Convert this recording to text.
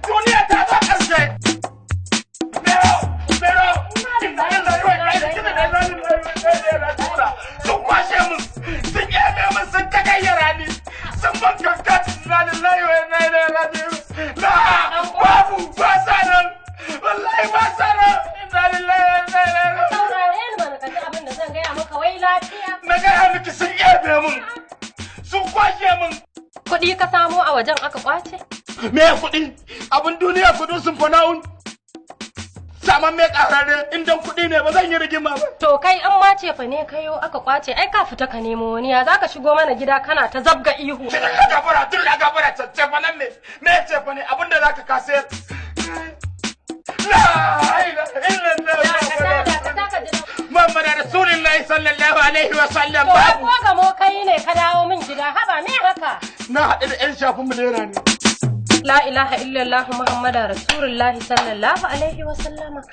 Duniya ta zo ƙarshe. Sun kwashe mun, sun yabe mun, sun tagayyara ni, sun ban kankan na lillahi wa inna ilaihi raji'un. Babu ba sa nan, wallahi ba sa nan, inna lillahi wa inna ilaihi raji'un. Saurare ni mana kaji abin da zan gaya maka wai lafiya. Na gaya miki sun yabe mun, sun kwashe mun. Kuɗi ka samo a wajen aka kwace? Me kuɗi? Abin duniya kuɗin sun fana'un. Saman me ƙararre indan kuɗi ne ba zan yi rigima ba. To kai an mace fa ne kayo aka kwace ai ka fita ka nemo wani ya zaka shigo mana gida kana ta zabga ihu. Tun da gabara ce fa nan me ce fa ne abin da zaka kasayar. La ilaha illallah Muhammad Rasulullahi sallallahu alaihi wa sallam babu. Ko ga mo kai ne ka dawo min gida haba me haka? Na haɗu da 'yan shafin mu ne. La ilaha illallah Muhammadu Rasulullahi sallallahu alaihi wa sallama.